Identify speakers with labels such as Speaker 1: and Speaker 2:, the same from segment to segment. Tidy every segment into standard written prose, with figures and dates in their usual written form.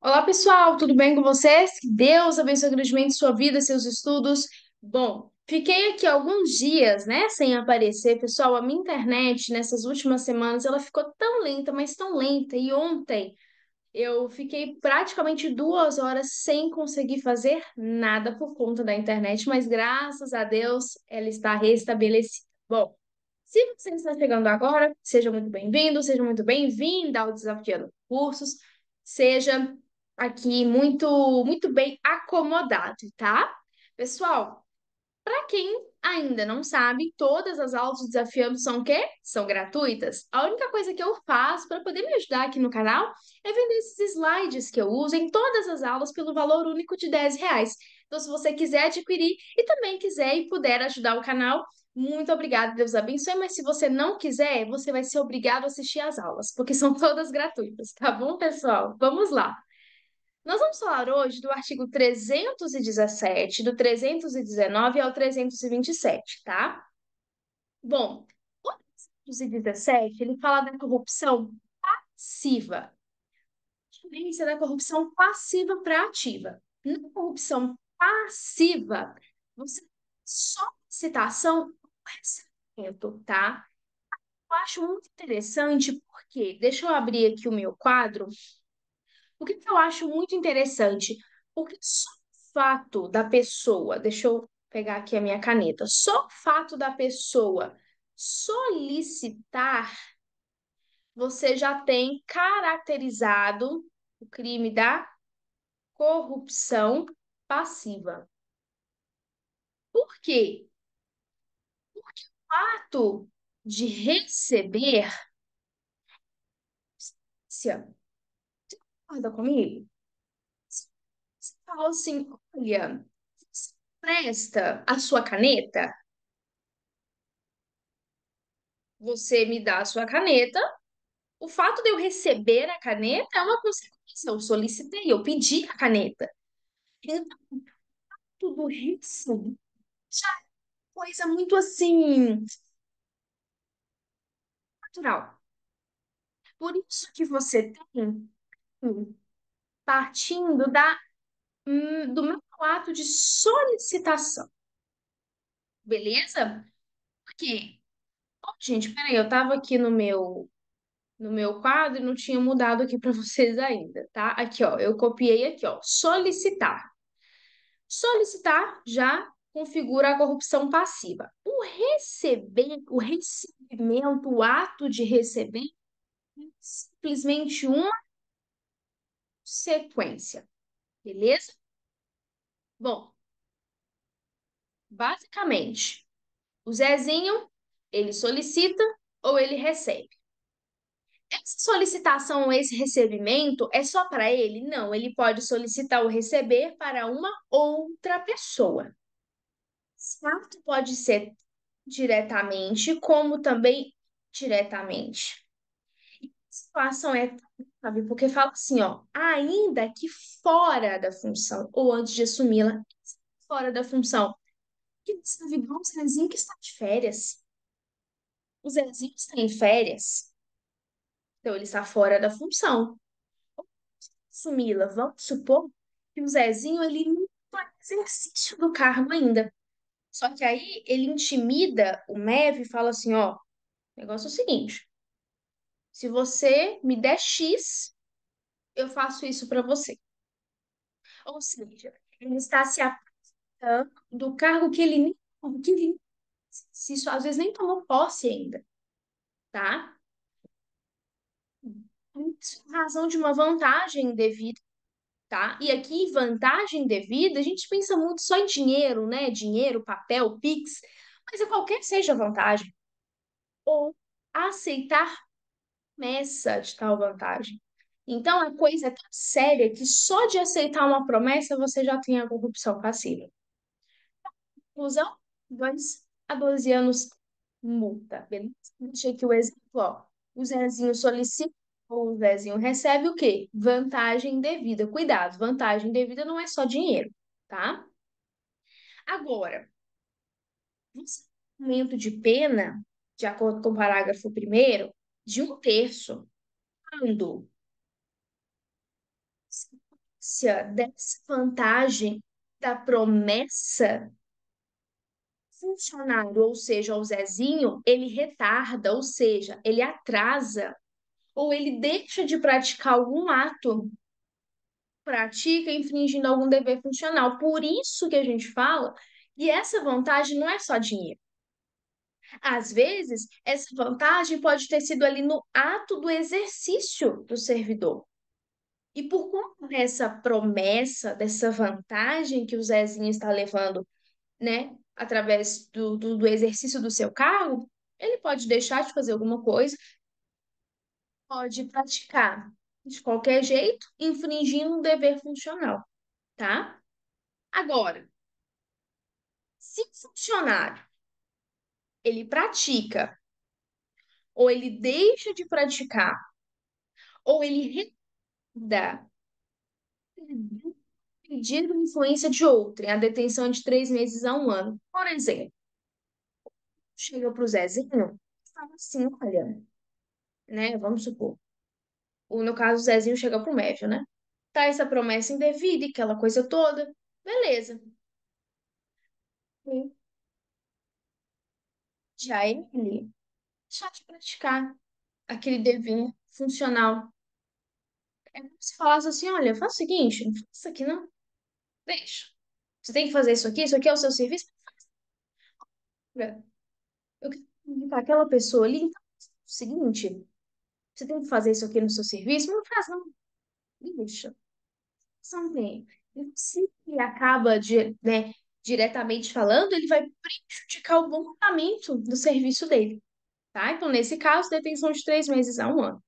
Speaker 1: Olá, pessoal, tudo bem com vocês? Que Deus abençoe grandemente sua vida, seus estudos. Bom, fiquei aqui alguns dias, né, sem aparecer. Pessoal, a minha internet nessas últimas semanas, ela ficou tão lenta, mas tão lenta. E ontem eu fiquei praticamente 2 horas sem conseguir fazer nada por conta da internet, mas graças a Deus ela está restabelecida. Bom, se você está chegando agora, seja muito bem-vindo, seja muito bem-vinda ao Desafiando Cursos, seja aqui muito bem acomodado, tá? Pessoal, para quem ainda não sabe, todas as aulas do Desafiando são o quê? São gratuitas. A única coisa que eu faço para poder me ajudar aqui no canal é vender esses slides que eu uso em todas as aulas pelo valor único de R$ 10. Então, se você quiser adquirir e também quiser e puder ajudar o canal, muito obrigada, Deus abençoe. Mas se você não quiser, você vai ser obrigado a assistir às aulas, porque são todas gratuitas, tá bom, pessoal? Vamos lá. Nós vamos falar hoje do artigo 317, do 319 ao 327, tá? Bom, o 317, ele fala da corrupção passiva. Diferença da corrupção passiva para ativa. Na corrupção passiva, você só citação ou recebimento, tá? Eu acho muito interessante porque, deixa eu abrir aqui o meu quadro. O que que eu acho muito interessante? Porque só o fato da pessoa, deixa eu pegar aqui a minha caneta, só o fato da pessoa solicitar, você já tem caracterizado o crime da corrupção passiva. Por quê? Porque o ato de receber, você concorda comigo? Você falou assim, olha, você presta a sua caneta, você me dá a sua caneta. O fato de eu receber a caneta é uma consequência. Eu solicitei, eu pedi a caneta. Então, tudo isso já é coisa muito assim, natural. Por isso que você tem, partindo do meu ato de solicitação, beleza? Porque, oh, gente, peraí, eu tava aqui no meu quadro e não tinha mudado aqui para vocês ainda, tá? Aqui, ó, eu copiei aqui, ó, solicitar. Solicitar já configura a corrupção passiva. O recebimento, o ato de receber, é simplesmente uma sequência, beleza? Bom, basicamente, o Zezinho, ele solicita ou ele recebe. Essa solicitação ou esse recebimento é só para ele? Não, ele pode solicitar ou receber para uma outra pessoa. Certo? Pode ser diretamente, como também diretamente. A situação é, sabe, porque fala assim, ó, ainda que fora da função, ou antes de assumi-la, fora da função. Que sabe, igual o Zezinho que está de férias. O Zezinho está em férias, então ele está fora da função. Assumi-la, vamos supor que o Zezinho, ele não está em exercício do cargo ainda. Só que aí ele intimida o MEV e fala assim, ó, o negócio é o seguinte, se você me der X, eu faço isso para você. Ou seja, ele está se aprovando do cargo que ele se isso, às vezes nem tomou posse ainda, tá? Isso é razão de uma vantagem devida, tá? E aqui, vantagem devida, a gente pensa muito só em dinheiro, né? Dinheiro, papel, Pix, mas é qualquer que seja a vantagem. Ou aceitar promessa de tal vantagem. Então, a coisa é tão séria que só de aceitar uma promessa você já tem a corrupção passiva. Conclusão, 2 a 12 anos multa, beleza? Deixei aqui o exemplo, ó. O Zezinho solicita ou o Zezinho recebe o quê? Vantagem devida. Cuidado, vantagem devida não é só dinheiro, tá? Agora, aumento de pena, de acordo com o parágrafo primeiro, de 1/3, quando dessa vantagem da promessa funcionário, ou seja, o Zezinho, ele retarda, ou seja, ele atrasa, ou ele deixa de praticar algum ato, pratica infringindo algum dever funcional. Por isso que a gente fala que essa vantagem não é só dinheiro. Às vezes, essa vantagem pode ter sido ali no ato do exercício do servidor. E por conta dessa promessa, dessa vantagem que o Zezinho está levando, né, através do exercício do seu cargo, ele pode deixar de fazer alguma coisa, pode praticar de qualquer jeito, infringindo um dever funcional, tá? Agora, se o funcionário ele pratica, ou ele deixa de praticar, ou ele retarda pedido influência de outrem, a detenção é de 3 meses a um ano. Por exemplo, chega para o Zezinho e fala assim, olha, né, vamos supor, no caso o Zezinho chega para o médio, né? Tá essa promessa indevida e aquela coisa toda, beleza. E já ele deixar de praticar aquele dever funcional. É como se falasse assim, olha, faz o seguinte, não faça isso aqui não, deixa. Você tem que fazer isso aqui é o seu serviço. Eu quero indicar aquela pessoa ali, então, é o seguinte, você tem que fazer isso aqui no seu serviço, não faz não, deixa. Só não tem. E se ele acaba né, diretamente falando, ele vai prejudicar o bom andamento do serviço dele, tá? Então, nesse caso, detenção de 3 meses a um ano.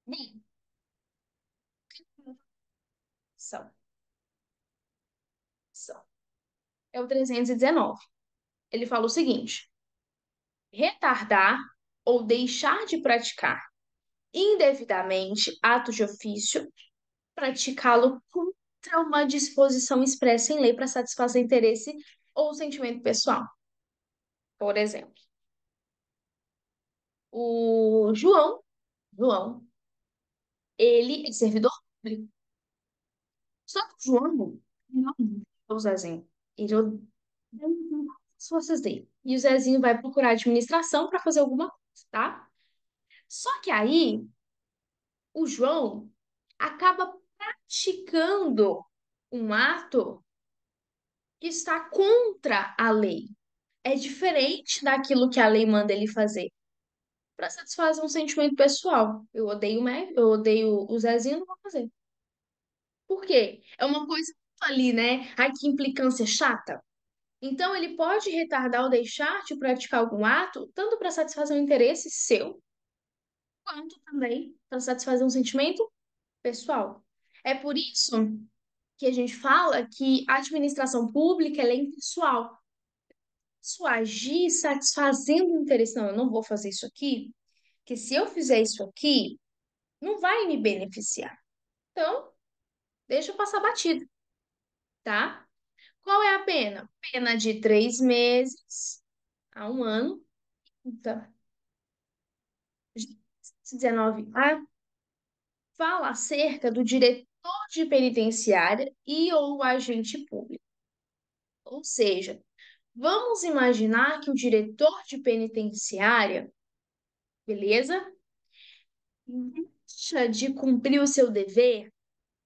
Speaker 1: Bem, são, são. É o 319. Ele fala o seguinte: retardar ou deixar de praticar indevidamente ato de ofício, praticá-lo contra uma disposição expressa em lei para satisfazer interesse ou sentimento pessoal. Por exemplo, o João, ele é servidor público. Só que o João ele não odeia o Zezinho. Ele odeia as forças dele. E o Zezinho vai procurar administração para fazer alguma coisa, tá? Só que aí o João acaba praticando um ato que está contra a lei. É diferente daquilo que a lei manda ele fazer. Para satisfazer um sentimento pessoal. Eu odeio o eu odeio o Zezinho, não vou fazer. Por quê? É uma coisa ali, né? Ai, que implicância chata. Então, ele pode retardar ou deixar de praticar algum ato, tanto para satisfazer um interesse seu, quanto também para satisfazer um sentimento pessoal. É por isso que a gente fala que a administração pública ela é impessoal. Se eu agir satisfazendo o interesse, não, eu não vou fazer isso aqui, que se eu fizer isso aqui, não vai me beneficiar. Então, deixa eu passar batido, tá? Qual é a pena? Pena de 3 meses a um ano. Então, 19A fala acerca do diretor de penitenciária e ou agente público. Ou seja, vamos imaginar que o diretor de penitenciária, beleza? Deixa de cumprir o seu dever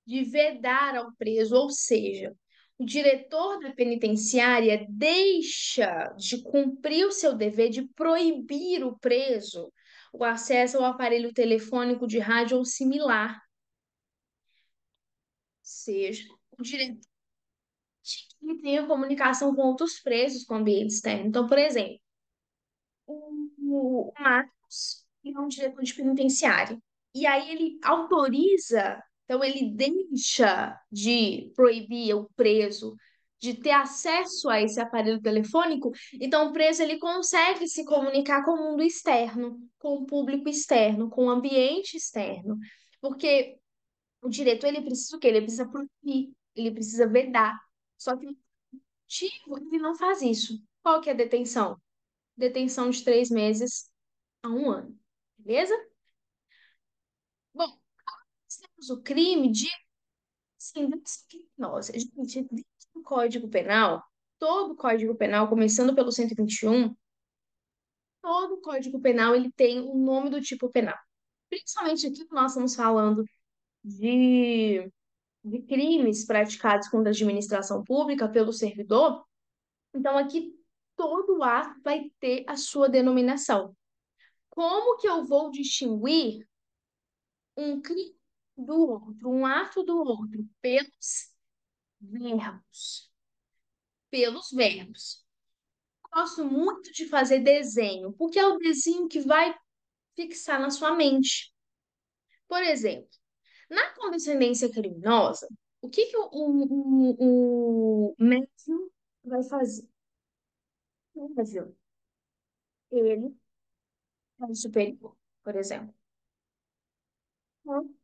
Speaker 1: de vedar ao preso, ou seja, o diretor da penitenciária deixa de cumprir o seu dever de proibir o preso o acesso ao aparelho telefônico de rádio ou similar, seja o diretor que tenha comunicação com outros presos com ambiente externo. Então, por exemplo, o Marcos é um diretor de penitenciário. E aí ele autoriza, então ele deixa de proibir o preso de ter acesso a esse aparelho telefônico, então o preso ele consegue se comunicar com o mundo externo, com o público externo, com o ambiente externo. Porque o diretor ele precisa o quê? Ele precisa proibir, ele precisa vedar. Só que o motivo ele não faz isso. Qual que é a detenção? Detenção de 3 meses a um ano. Beleza? Bom, nós temos o crime de Sim, nossa, gente, dentro do Código Penal, todo o Código Penal, começando pelo 121, todo o Código Penal ele tem o nome do tipo penal. Principalmente aqui que nós estamos falando de, de crimes praticados contra a administração pública pelo servidor, então aqui todo ato vai ter a sua denominação. Como que eu vou distinguir um crime do outro, um ato do outro, verbos, pelos verbos? Gosto muito de fazer desenho, porque é o desenho que vai fixar na sua mente. Por exemplo, na condescendência criminosa, o que que o médium vai fazer? O médium, ele é o superior, por exemplo. Um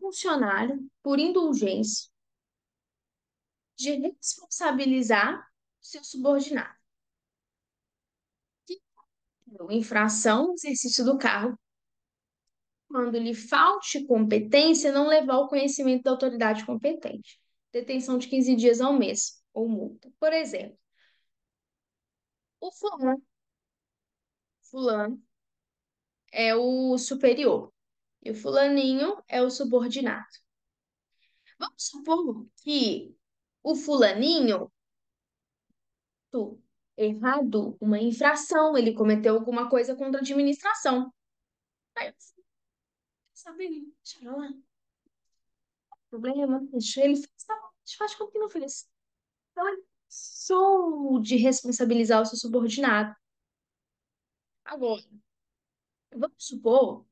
Speaker 1: funcionário, por indulgência, de responsabilizar seu subordinado. Infração, exercício do cargo, quando lhe falte competência, não levar ao conhecimento da autoridade competente. Detenção de 15 dias ao mês, ou multa. Por exemplo, o fulano é o superior e o fulaninho é o subordinado. Vamos supor que o fulaninho, errado, uma infração, ele cometeu alguma coisa contra a administração. Aí eu sabe, deixa eu lá, problema, deixa ele fez, tá bom, deixa eu fazer como que não fez. Então, ele sou de responsabilizar o seu subordinado. Agora, vamos supor,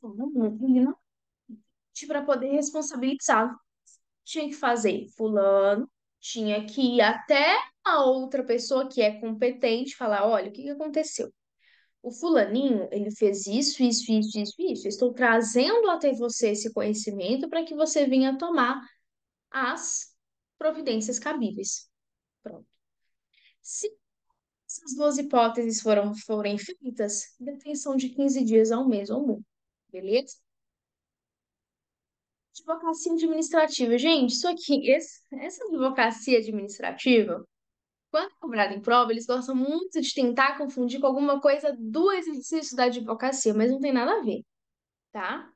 Speaker 1: ele não para poder responsabilizá-lo. Tinha que fazer, fulano tinha que ir até a outra pessoa que é competente falar, olha, o que que aconteceu? O fulaninho, ele fez isso, isso, isso, isso, isso. Eu estou trazendo até você esse conhecimento para que você venha tomar as providências cabíveis. Pronto. Se essas duas hipóteses forem feitas, detenção de 15 dias a um mês ou multa. Beleza? Advocacia administrativa. Gente, isso aqui, essa advocacia administrativa, quando é cobrada em prova, eles gostam muito de tentar confundir com alguma coisa do exercício da advocacia, mas não tem nada a ver, tá?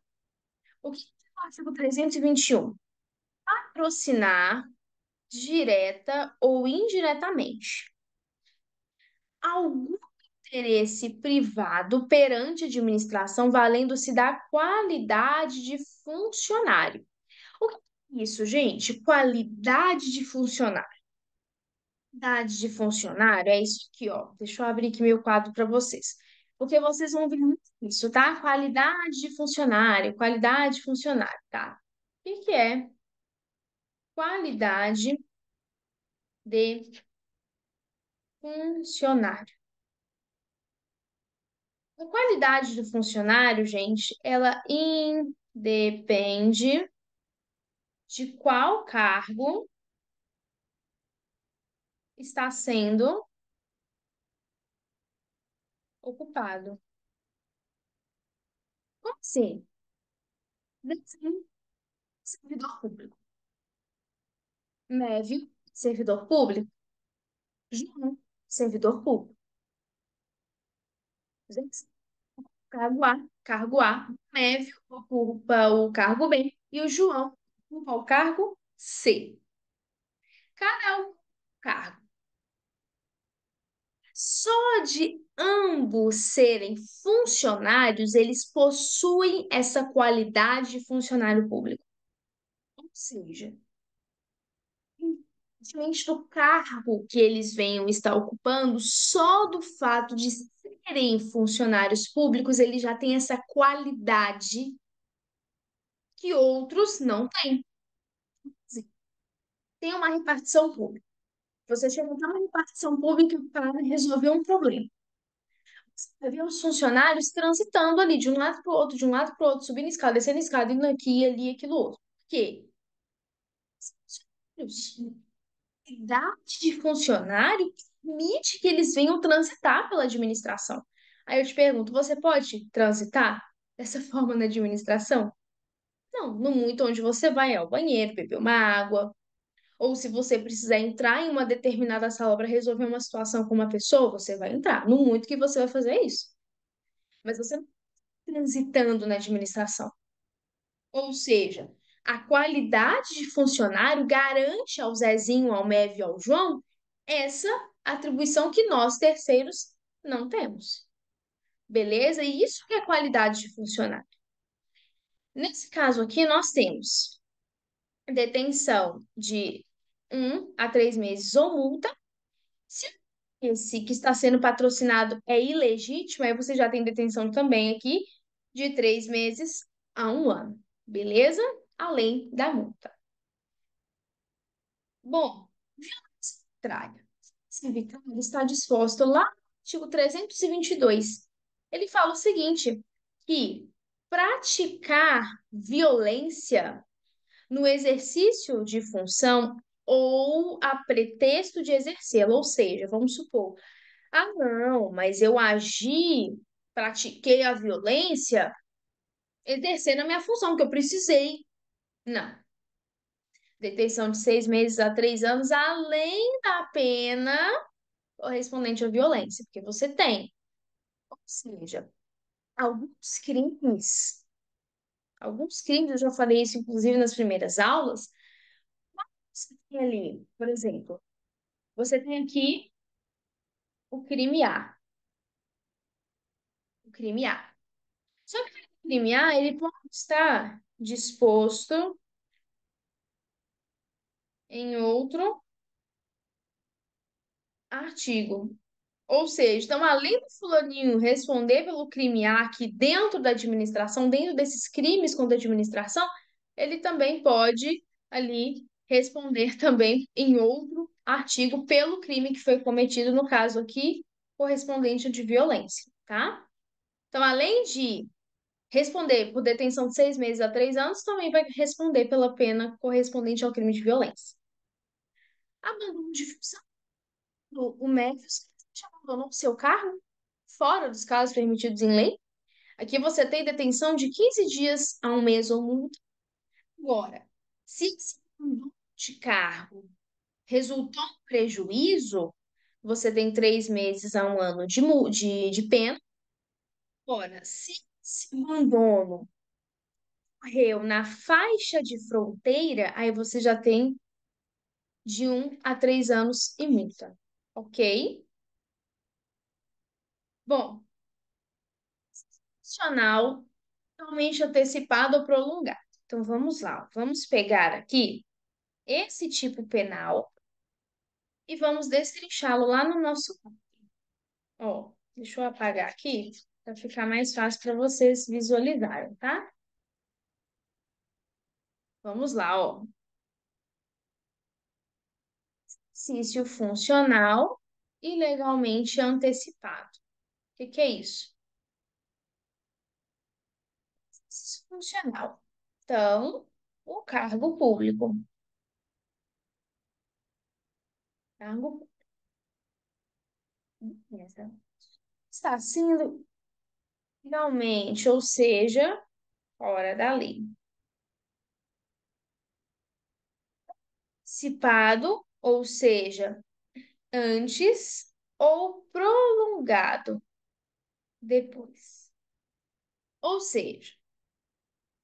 Speaker 1: O que é o artigo 321? Patrocinar direta ou indiretamente algum interesse privado perante a administração, valendo-se da qualidade de funcionário. O que é isso, gente? Qualidade de funcionário. Qualidade de funcionário é isso aqui, ó. Deixa eu abrir aqui meu quadro para vocês. Porque vocês vão ver muito isso, tá? Qualidade de funcionário, tá? O que que é qualidade de funcionário? A qualidade do funcionário, gente, ela independe de qual cargo está sendo ocupado. Como assim? Desenho, servidor público. MEV, servidor público. João, servidor público. Gente, cargo A, cargo A. MEV ocupa o cargo B e o João ocupa o cargo C. Cada um cargo. Só de ambos serem funcionários, eles possuem essa qualidade de funcionário público. Ou seja, diferente do cargo que eles venham estar ocupando, só do fato de serem funcionários públicos, eles já têm essa qualidade que outros não têm. Tem uma repartição pública. Você chega a uma repartição pública para resolver um problema. Você vê os funcionários transitando ali de um lado para o outro, de um lado para o outro, subindo escada, descendo escada, indo aqui, ali, aquilo outro. Por quê? Idade de funcionário permite que eles venham transitar pela administração. Aí eu te pergunto, você pode transitar dessa forma na administração? Não, no muito onde você vai ao banheiro, beber uma água, ou se você precisar entrar em uma determinada sala para resolver uma situação com uma pessoa, você vai entrar. No muito que você vai fazer isso. Mas você não está transitando na administração. Ou seja, a qualidade de funcionário garante ao Zezinho, ao Mévio e ao João essa atribuição que nós, terceiros, não temos. Beleza? E isso que é qualidade de funcionário. Nesse caso aqui, nós temos detenção de 1 a 3 meses ou multa. Se esse que está sendo patrocinado é ilegítimo, aí você já tem detenção também aqui de 3 meses a 1 ano. Beleza? Além da multa. Bom, Traga. Cervical está disposto lá no artigo 322. Ele fala o seguinte, que praticar violência no exercício de função ou a pretexto de exercê-la, ou seja, vamos supor, ah, não, mas eu agi, pratiquei a violência exercendo a minha função, que eu precisei. Não. Detenção de 6 meses a 3 anos, além da pena correspondente à violência, porque você tem. Ou seja, alguns alguns crimes, eu já falei isso inclusive nas primeiras aulas, você tem ali, por exemplo, você tem aqui o crime A, o crime A. Só que o crime A, ele pode estar disposto em outro artigo. Ou seja, então, além do fulaninho responder pelo crime A aqui dentro da administração, dentro desses crimes contra a administração, ele também pode ali responder também em outro artigo pelo crime que foi cometido, no caso aqui, correspondente de violência, tá? Então, além de responder por detenção de 6 meses a 3 anos, também vai responder pela pena correspondente ao crime de violência. Abandono de função. O médico já abandonou o seu carro fora dos casos permitidos em lei. Aqui você tem detenção de 15 dias a 1 mês ou multa. Agora, se esse abandono de cargo resultou em prejuízo, você tem 3 meses a 1 ano de pena. Agora, se esse abandono ocorreu na faixa de fronteira, aí você já tem de 1 a 3 anos e multa. Ok? Bom, adicional totalmente antecipado ou prolongado. Então vamos lá, vamos pegar aqui esse tipo penal e vamos destrinchá-lo lá no nosso. Ó, deixa eu apagar aqui para ficar mais fácil para vocês visualizarem, tá? Vamos lá, ó. Exercício funcional e legalmente antecipado. O que que é isso? Exercício funcional. Então, o cargo público. Cargo público está sendo legalmente, ou seja, fora da lei. Antecipado, ou seja, antes ou prolongado depois. Ou seja,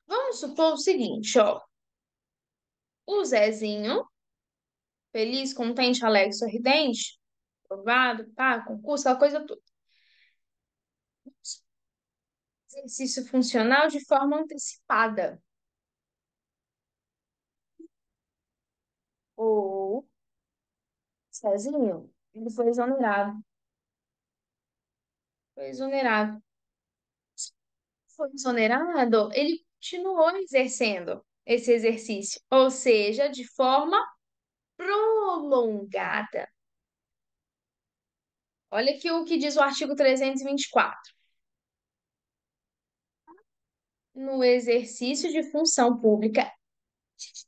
Speaker 1: vamos supor o seguinte, ó, o Zezinho, feliz, contente, alegre, sorridente, aprovado, pá, concurso, aquela coisa toda. Exercício funcional de forma antecipada. O Zezinho, ele foi exonerado. Foi exonerado. Foi exonerado, ele continuou exercendo esse exercício, ou seja, de forma prolongada. Olha aqui o que diz o artigo 324. No exercício de função pública,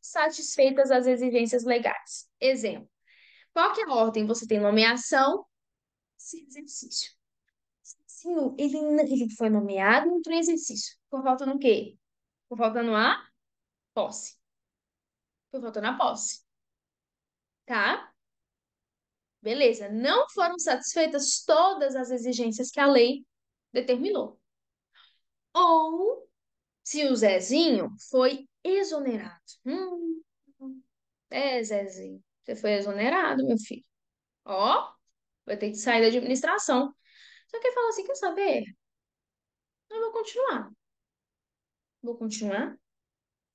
Speaker 1: satisfeitas as exigências legais. Exemplo, qual que é a ordem? Você tem nomeação, esse exercício. Sim, ele foi nomeado, entrou em exercício. Ficou faltando o quê? Ficou faltando A? Posse. Foi faltando a posse, tá? Beleza. Não foram satisfeitas todas as exigências que a lei determinou. Ou se o Zezinho foi exonerado. Zezinho, você foi exonerado, meu filho. Ó, vai ter que sair da administração. Só que ele fala assim, quer saber? Eu vou continuar. Vou continuar.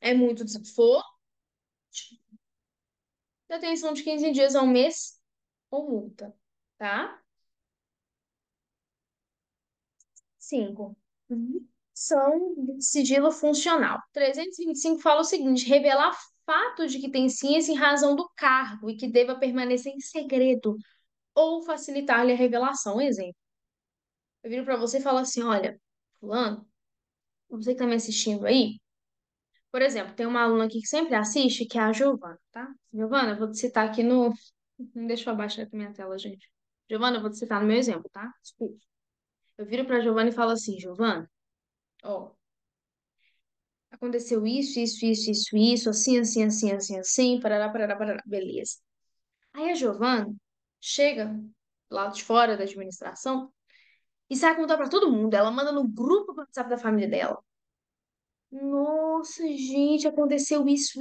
Speaker 1: É muito desaforo. Detenção de 15 dias a um mês ou multa, tá? Cinco. São de sigilo funcional. 325 fala o seguinte: revelar fato de que tem ciência em razão do cargo e que deva permanecer em segredo ou facilitar-lhe a revelação. Exemplo. Eu viro para você e falo assim: olha, fulano, você que tá me assistindo aí, por exemplo, tem uma aluna aqui que sempre assiste, que é a Giovana, tá? Giovana, eu vou te citar aqui no. Não deixa eu abaixar aqui minha tela, gente. Giovana, eu vou te citar no meu exemplo, tá? Desculpa. Eu viro pra Giovana e falo assim, Giovana, ó, aconteceu isso, assim, parará, parará, parará, beleza. Aí a Giovana chega lá de fora da administração e sai contar pra todo mundo. Ela manda no grupo do WhatsApp da família dela. Nossa, gente, aconteceu isso.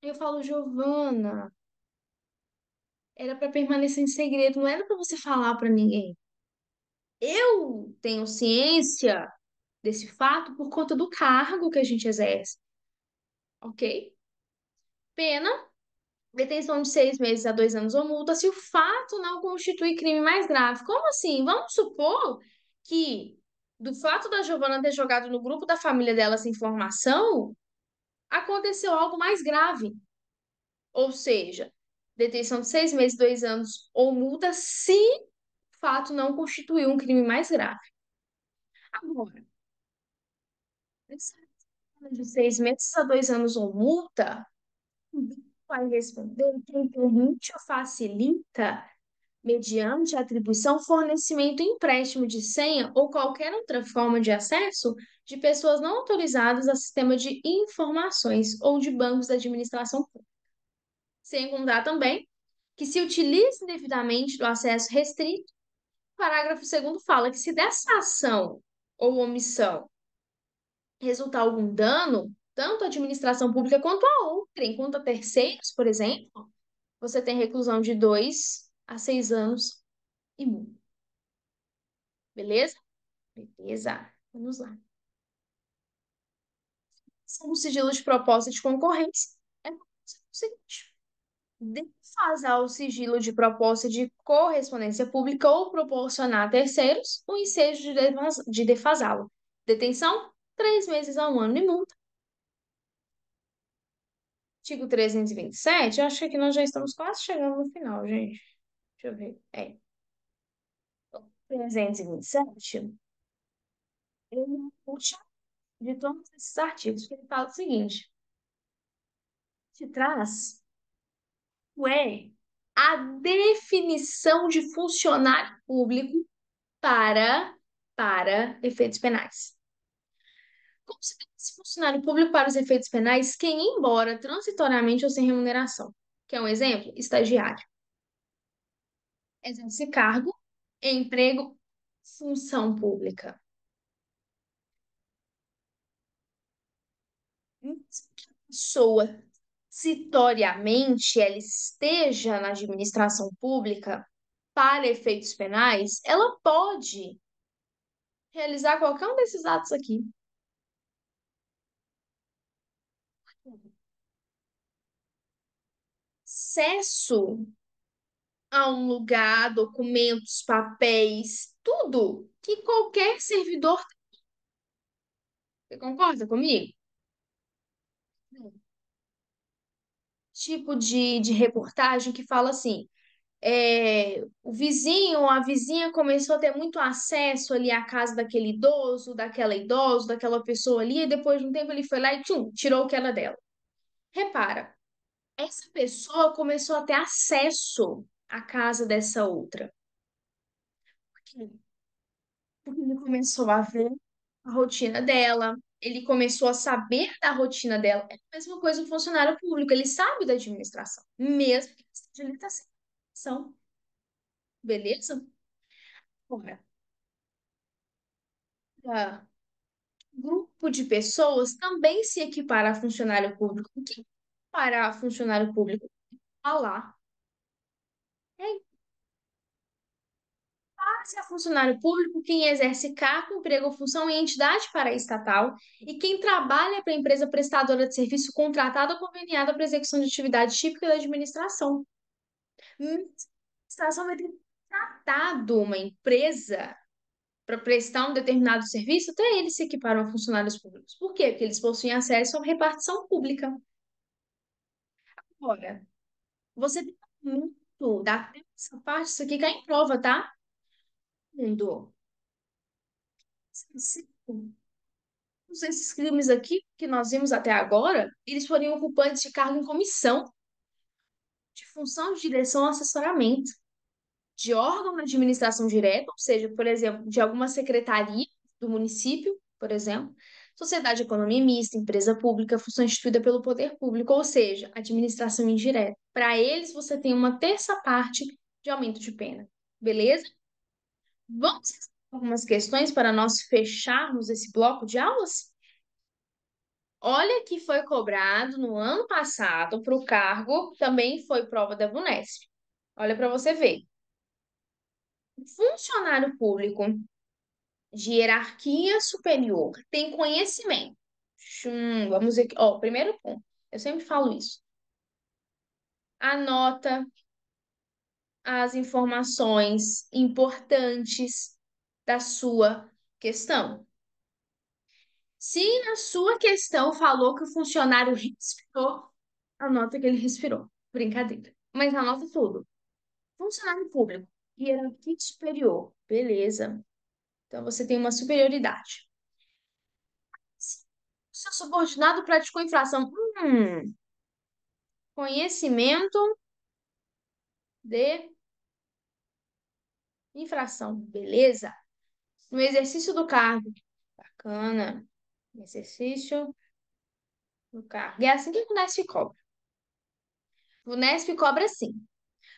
Speaker 1: Eu falo, Giovana, era pra permanecer em segredo, não era pra você falar pra ninguém. Eu tenho ciência desse fato por conta do cargo que a gente exerce, ok? Pena, detenção de 6 meses a 2 anos ou multa se o fato não constitui crime mais grave. Como assim? Vamos supor que do fato da Giovana ter jogado no grupo da família dela essa informação, aconteceu algo mais grave. Ou seja, detenção de 6 meses, 2 anos ou multa se o fato não constituiu um crime mais grave. Agora, de 6 meses a 2 anos ou multa, vai responder quem permite ou facilita, mediante atribuição, fornecimento, empréstimo de senha ou qualquer outra forma de acesso de pessoas não autorizadas a sistema de informações ou de bancos da administração pública. Sem contar também que se utilize indevidamente do acesso restrito, o parágrafo segundo fala que se dessa ação ou omissão resultar algum dano, tanto à administração pública quanto a outrem, quanto a terceiros, por exemplo, você tem reclusão de 2 a 6 anos e multa. Beleza? Beleza. Vamos lá. São os sigilos de proposta de concorrência. É o seguinte: defasar o sigilo de proposta de correspondência pública ou proporcionar a terceiros o ensejo de defasá-lo. Detenção, 3 meses a 1 ano e multa. Artigo 327, eu acho que aqui nós já estamos quase chegando no final, gente. Deixa eu ver. 327, ele é o último de todos esses artigos, que ele fala o seguinte: te traz a definição de funcionário público para, para efeitos penais. Considera-se funcionário público para os efeitos penais quem, embora transitoriamente ou sem remuneração, que é um exemplo, estagiário, exerce cargo, emprego, função pública. Mesmo que a pessoa transitoriamente ela esteja na administração pública para efeitos penais, ela pode realizar qualquer um desses atos aqui. Acesso a um lugar, documentos, papéis, tudo que qualquer servidor. Você concorda comigo? Tipo de reportagem que fala assim: o vizinho ou a vizinha começou a ter muito acesso ali à casa daquele idoso, daquela idosa, daquela pessoa ali, e depois de um tempo ele foi lá e tchum, tirou o que era dela. Repara, essa pessoa começou a ter acesso à casa dessa outra. Por quê? Porque ele começou a ver. a rotina dela, ele começou a saber da rotina dela. É a mesma coisa o funcionário público, ele sabe da administração, mesmo que esteja ali sem ação, beleza? Ora, ah, grupo de pessoas também se equipara a funcionário público. O que é para funcionário público? Falar. É se é funcionário público quem exerce cargo, emprego ou função em entidade paraestatal e quem trabalha para a empresa prestadora de serviço contratada ou conveniada para execução de atividade típica da administração. A administração vai ter contratado uma empresa para prestar um determinado serviço, até eles se equiparam a funcionários públicos. Por quê? Porque eles possuem acesso à repartição pública. Ora, você tem muito da essa parte, isso aqui cai em prova, tá? Mundo. Esses crimes aqui que nós vimos até agora, eles foram ocupantes de cargo em comissão, de função de direção ou assessoramento, de órgão de administração direta, ou seja, por exemplo, de alguma secretaria do município, por exemplo, sociedade de economia mista, empresa pública, função instituída pelo poder público, ou seja, administração indireta. Para eles, você tem uma terça parte de aumento de pena. Beleza? Vamos fazer algumas questões para nós fecharmos esse bloco de aulas? Olha que foi cobrado no ano passado para o cargo, também foi prova da VUNESP. Olha para você ver. Funcionário público de hierarquia superior tem conhecimento. Vamos ver aqui. Ó, primeiro ponto. Eu sempre falo isso. Anota as informações importantes da sua questão. Se na sua questão falou que o funcionário respirou, anota que ele respirou. Brincadeira. Mas anota tudo. Funcionário público, hierarquia superior, beleza. Então você tem uma superioridade. Seu subordinado praticou infração. Conhecimento de infração, beleza. No exercício do cargo, bacana. Exercício do cargo. É assim que a Unesp cobra. A Unesp cobra sim.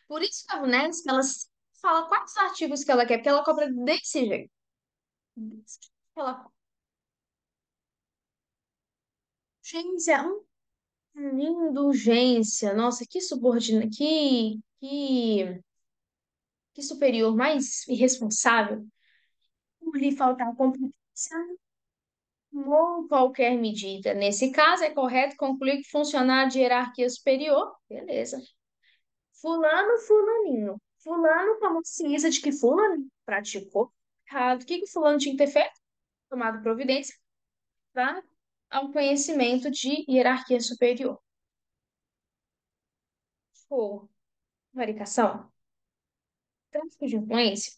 Speaker 1: Por isso que a Unesp, ela sempre fala quais artigos que ela quer, porque ela cobra desse jeito. Desse jeito que ela cobra. Gente, indulgência, nossa, que subordina, que superior mais irresponsável por lhe faltar competência ou qualquer medida. Nesse caso, é correto concluir que funcionário de hierarquia superior, beleza. Fulano, fulaninho. Fulano tomou ciência de que fulano praticou errado. O que que fulano tinha que ter feito? Tomado providência para ao conhecimento de hierarquia superior. Por varicação, tráfico de influência,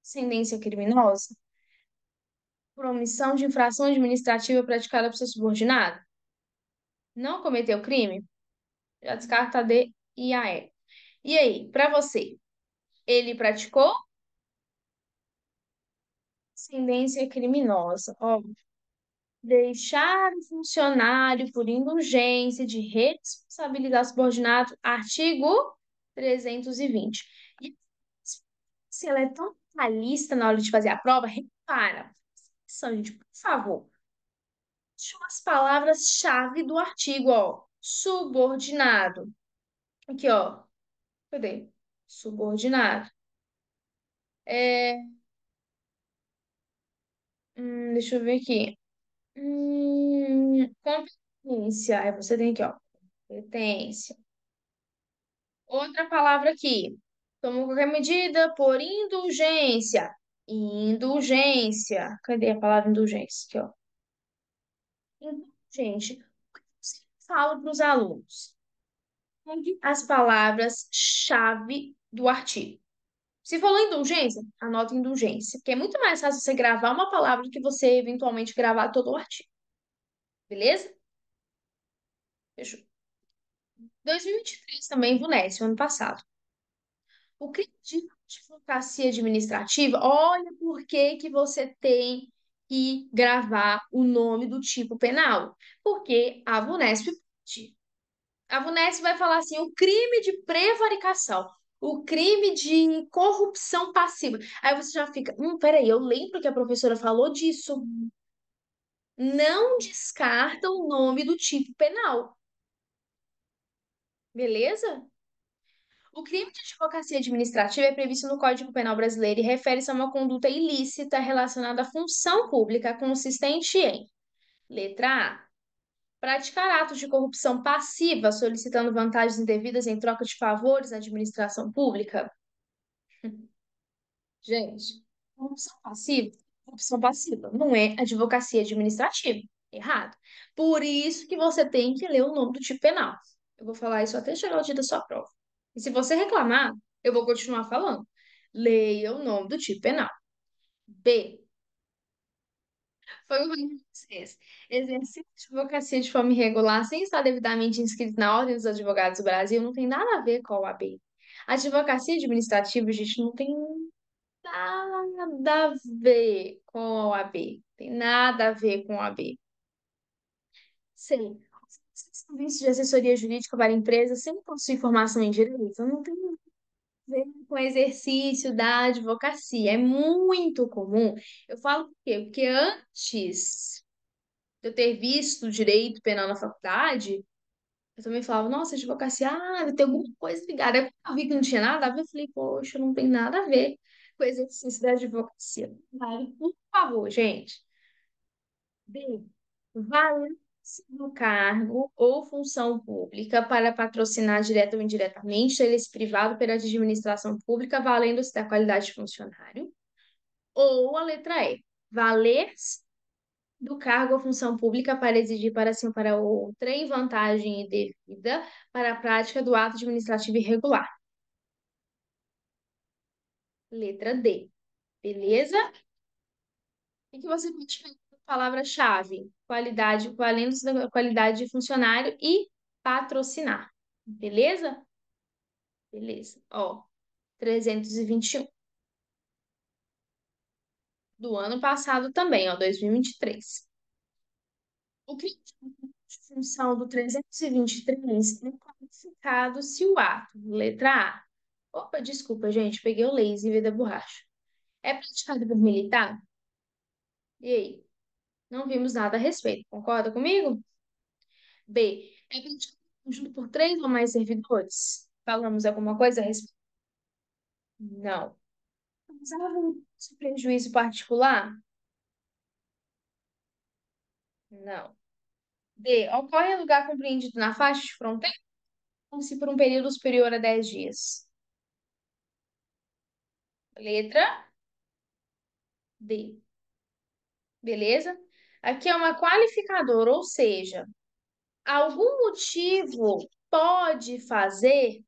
Speaker 1: ascendência criminosa, por omissão de infração administrativa praticada por seu subordinado, não cometeu crime, já descarta a D e a E. E aí, para você, ele praticou ascendência criminosa, ó, deixar o funcionário por indulgência de responsabilidade subordinado, artigo 320. E se ela é tão detalhista na hora de fazer a prova, repara, atenção, gente, por favor. Deixa as palavras-chave do artigo, ó. Subordinado. Aqui, ó. Cadê? Subordinado. É, deixa eu ver aqui. Competência. Aí você tem aqui, ó. Competência. Outra palavra aqui. Toma qualquer medida por indulgência. Indulgência. Cadê a palavra indulgência? Aqui, ó. Então, gente, o que eu falo para os alunos? Pegue as palavras-chave do artigo. Se falou indulgência, anota indulgência, porque é muito mais fácil você gravar uma palavra do que você eventualmente gravar todo o artigo. Beleza? Fechou. 2023 também, VUNESP, ano passado. O crime de advocacia administrativa, olha por que que você tem e gravar o nome do tipo penal, porque a VUNESP pode. A VUNESP vai falar assim: o crime de prevaricação, o crime de corrupção passiva. Aí você já fica, peraí, eu lembro que a professora falou disso. Não descarta o nome do tipo penal, beleza? O crime de advocacia administrativa é previsto no Código Penal brasileiro e refere-se a uma conduta ilícita relacionada à função pública consistente em: letra A, praticar atos de corrupção passiva, solicitando vantagens indevidas em troca de favores na administração pública. Gente, corrupção passiva não é advocacia administrativa. Errado. Por isso que você tem que ler o nome do tipo penal. Eu vou falar isso até chegar o dia da sua prova. E se você reclamar, eu vou continuar falando. Leia o nome do tipo penal. B. Foi o erro de vocês. Exercer a advocacia de forma irregular sem estar devidamente inscrito na Ordem dos Advogados do Brasil não tem nada a ver com a OAB. A advocacia administrativa, gente, não tem nada a ver com a OAB. Tem nada a ver com a OAB. Sei. Serviço de assessoria jurídica para empresas sem possuir formação em direito não tem a ver com o exercício da advocacia. É muito comum. Eu falo por quê? Porque antes de eu ter visto direito penal na faculdade, eu também falava, nossa, advocacia, tem alguma coisa ligada. Aí, quando eu vi que não tinha nada a ver, eu falei, poxa, não tem nada a ver com o exercício da advocacia. Vale, por favor, gente. B. Valendo-se do cargo ou função pública para patrocinar direta ou indiretamente interesse privado perante a administração pública, valendo-se da qualidade de funcionário. Ou a letra E. Valer-se do cargo ou função pública para exigir para si ou para outra em vantagem indevida para a prática do ato administrativo irregular. Letra D. Beleza? O que você pode fazer com a palavra-chave? Qualidade, valendo-se da qualidade de funcionário e patrocinar. Beleza? Beleza. Ó, 321. Do ano passado também, ó, 2023. O que de função do 323 é qualificado se o ato, letra A. Opa, desculpa, gente, peguei o laser em vez da borracha. É praticado por militar? E aí? Não vimos nada a respeito. Concorda comigo? B. É praticado em conjunto por três ou mais servidores? Falamos alguma coisa a respeito? Não. Usava de prejuízo particular? Não. D. Ocorre em lugar compreendido na faixa de fronteira ou se por um período superior a 10 dias? Letra D. Beleza? Aqui é uma qualificadora, ou seja, algum motivo pode fazer,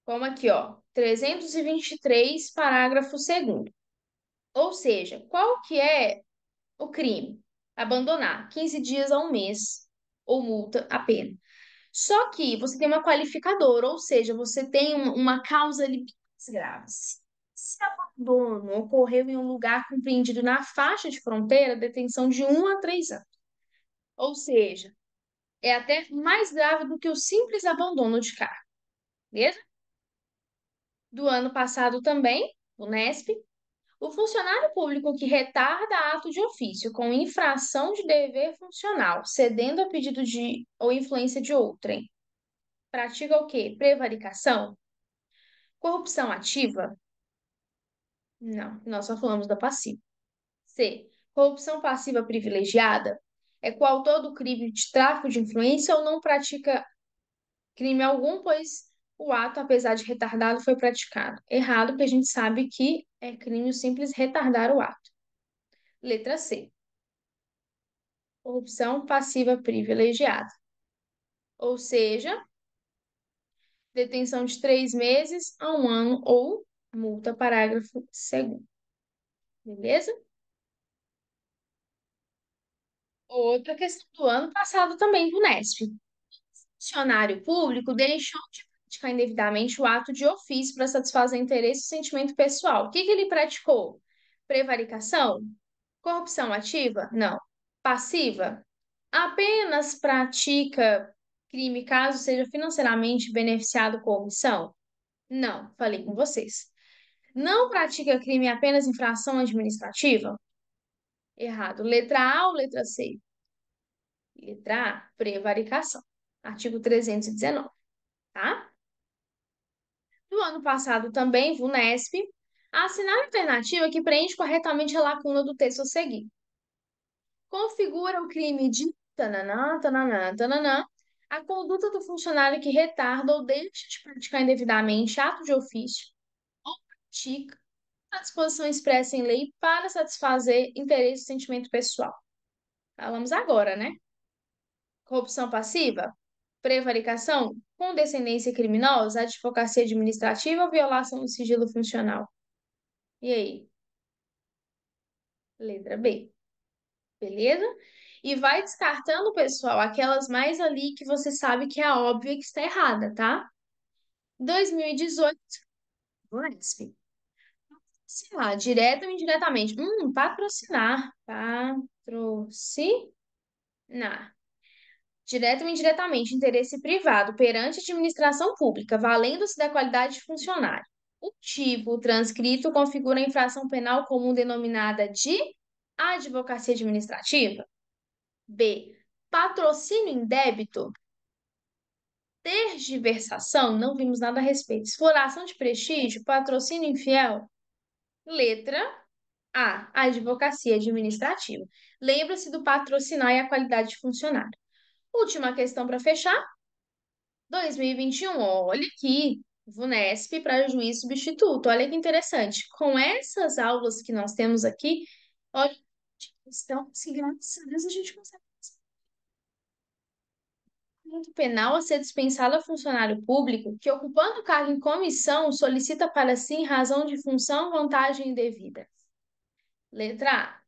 Speaker 1: como aqui, ó, 323, parágrafo 2º. Ou seja, qual que é o crime? Abandonar 15 dias a um mês ou multa a pena. Só que você tem uma qualificadora, ou seja, você tem uma causa ali mais grave. Se abandono ocorreu em um lugar compreendido na faixa de fronteira, detenção de 1 a 3 anos. Ou seja, é até mais grave do que o simples abandono de cargo, beleza? Do ano passado também, o Nesp, o funcionário público que retarda ato de ofício com infração de dever funcional, cedendo a pedido de ou influência de outrem, pratica o quê? Prevaricação? Corrupção ativa? Não, nós só falamos da passiva. C. Corrupção passiva privilegiada? É coautor do crime de tráfico de influência ou não pratica crime algum, pois o ato, apesar de retardado, foi praticado. Errado, porque a gente sabe que é crime o simples retardar o ato. Letra C. Corrupção passiva privilegiada. Ou seja, detenção de 3 meses a 1 ano ou multa, parágrafo 2º. Beleza? Outra questão do ano passado também do Nesp. Funcionário público deixou de praticar indevidamente o ato de ofício para satisfazer interesse e sentimento pessoal. O que que ele praticou? Prevaricação? Corrupção ativa? Não. Passiva? Apenas pratica crime caso seja financeiramente beneficiado com omissão? Não, falei com vocês. Não pratica crime apenas infração administrativa? Errado. Letra A ou letra C? Letra A, prevaricação. Artigo 319, tá? Do ano passado também, VUNESP, assinar a alternativa que preenche corretamente a lacuna do texto a seguir. Configura o crime de tananã, tananã, tananã, a conduta do funcionário que retarda ou deixa de praticar indevidamente ato de ofício ou pratica a disposição expressa em lei para satisfazer interesse e sentimento pessoal. Falamos agora, né? Corrupção passiva, prevaricação, condescendência criminosa, advocacia administrativa ou violação do sigilo funcional. E aí? Letra B. Beleza? E vai descartando, pessoal, aquelas mais ali que você sabe que é a óbvia que está errada, tá? 2018, Unesp. Sei lá, direto ou indiretamente. Patrocinar. Patrocinar. Direto ou indiretamente, interesse privado perante a administração pública, valendo-se da qualidade de funcionário. O tipo transcrito configura a infração penal comum denominada de advocacia administrativa. B. Patrocínio indébito. Tergiversação, não vimos nada a respeito. Exploração de prestígio, patrocínio infiel. Letra A. Advocacia administrativa. Lembra-se do patrocinar e a qualidade de funcionário. Última questão para fechar. 2021, olha aqui, VUNESP para juiz substituto. Olha que interessante. Com essas aulas que nós temos aqui, olha, então, assim, graças a Deus a gente consegue. Direito penal a ser dispensado a funcionário público que, ocupando cargo em comissão, solicita para si em razão de função, vantagem indevida. Letra A.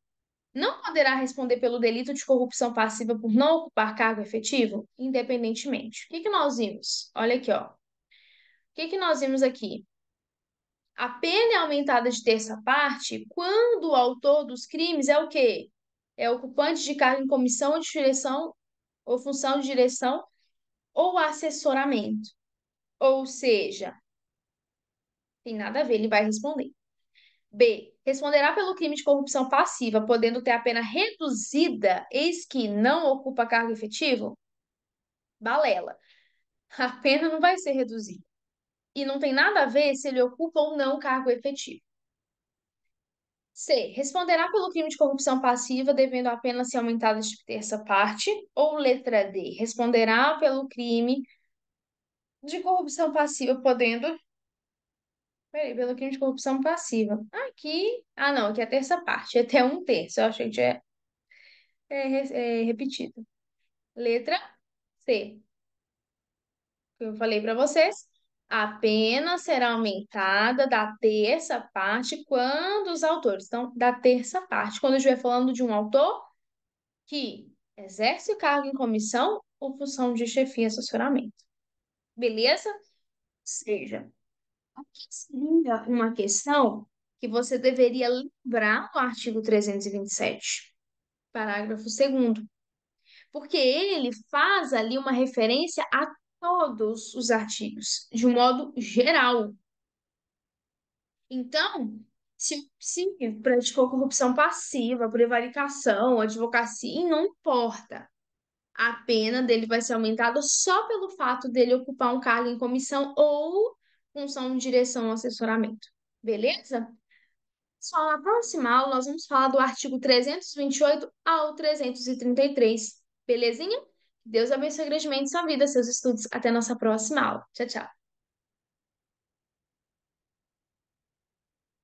Speaker 1: Não poderá responder pelo delito de corrupção passiva por não ocupar cargo efetivo, independentemente. O que que nós vimos? Olha aqui, ó. O que que nós vimos aqui? A pena é aumentada de terça parte quando o autor dos crimes é o quê? É ocupante de cargo em comissão de direção ou função de direção ou assessoramento. Ou seja, tem nada a ver, ele vai responder. B. Responderá pelo crime de corrupção passiva, podendo ter a pena reduzida, eis que não ocupa cargo efetivo? Balela. A pena não vai ser reduzida. E não tem nada a ver se ele ocupa ou não cargo efetivo. C. Responderá pelo crime de corrupção passiva, devendo a pena ser aumentada de terça parte. Ou letra D. Responderá pelo crime de corrupção passiva, podendo. Peraí, pelo crime de corrupção passiva. Aqui. Ah, não, aqui é a terça parte. É até um terço. Eu achei que é repetido. Letra C. Que eu falei para vocês. A pena será aumentada da terça parte quando os autores. Então, da terça parte, quando eu estiver falando de um autor que exerce cargo em comissão ou função de chefia e assessoramento. Beleza? Ou seja, aqui seria uma questão que você deveria lembrar do artigo 327, parágrafo 2º, porque ele faz ali uma referência a todos os artigos, de um modo geral. Então, se praticou corrupção passiva, prevaricação, advocacia, não importa. A pena dele vai ser aumentada só pelo fato dele ocupar um cargo em comissão ou função de direção ou assessoramento. Beleza? Só na próxima aula nós vamos falar do artigo 328 ao 333. Belezinha? Deus abençoe grandemente sua vida, seus estudos. Até a nossa próxima aula. Tchau, tchau.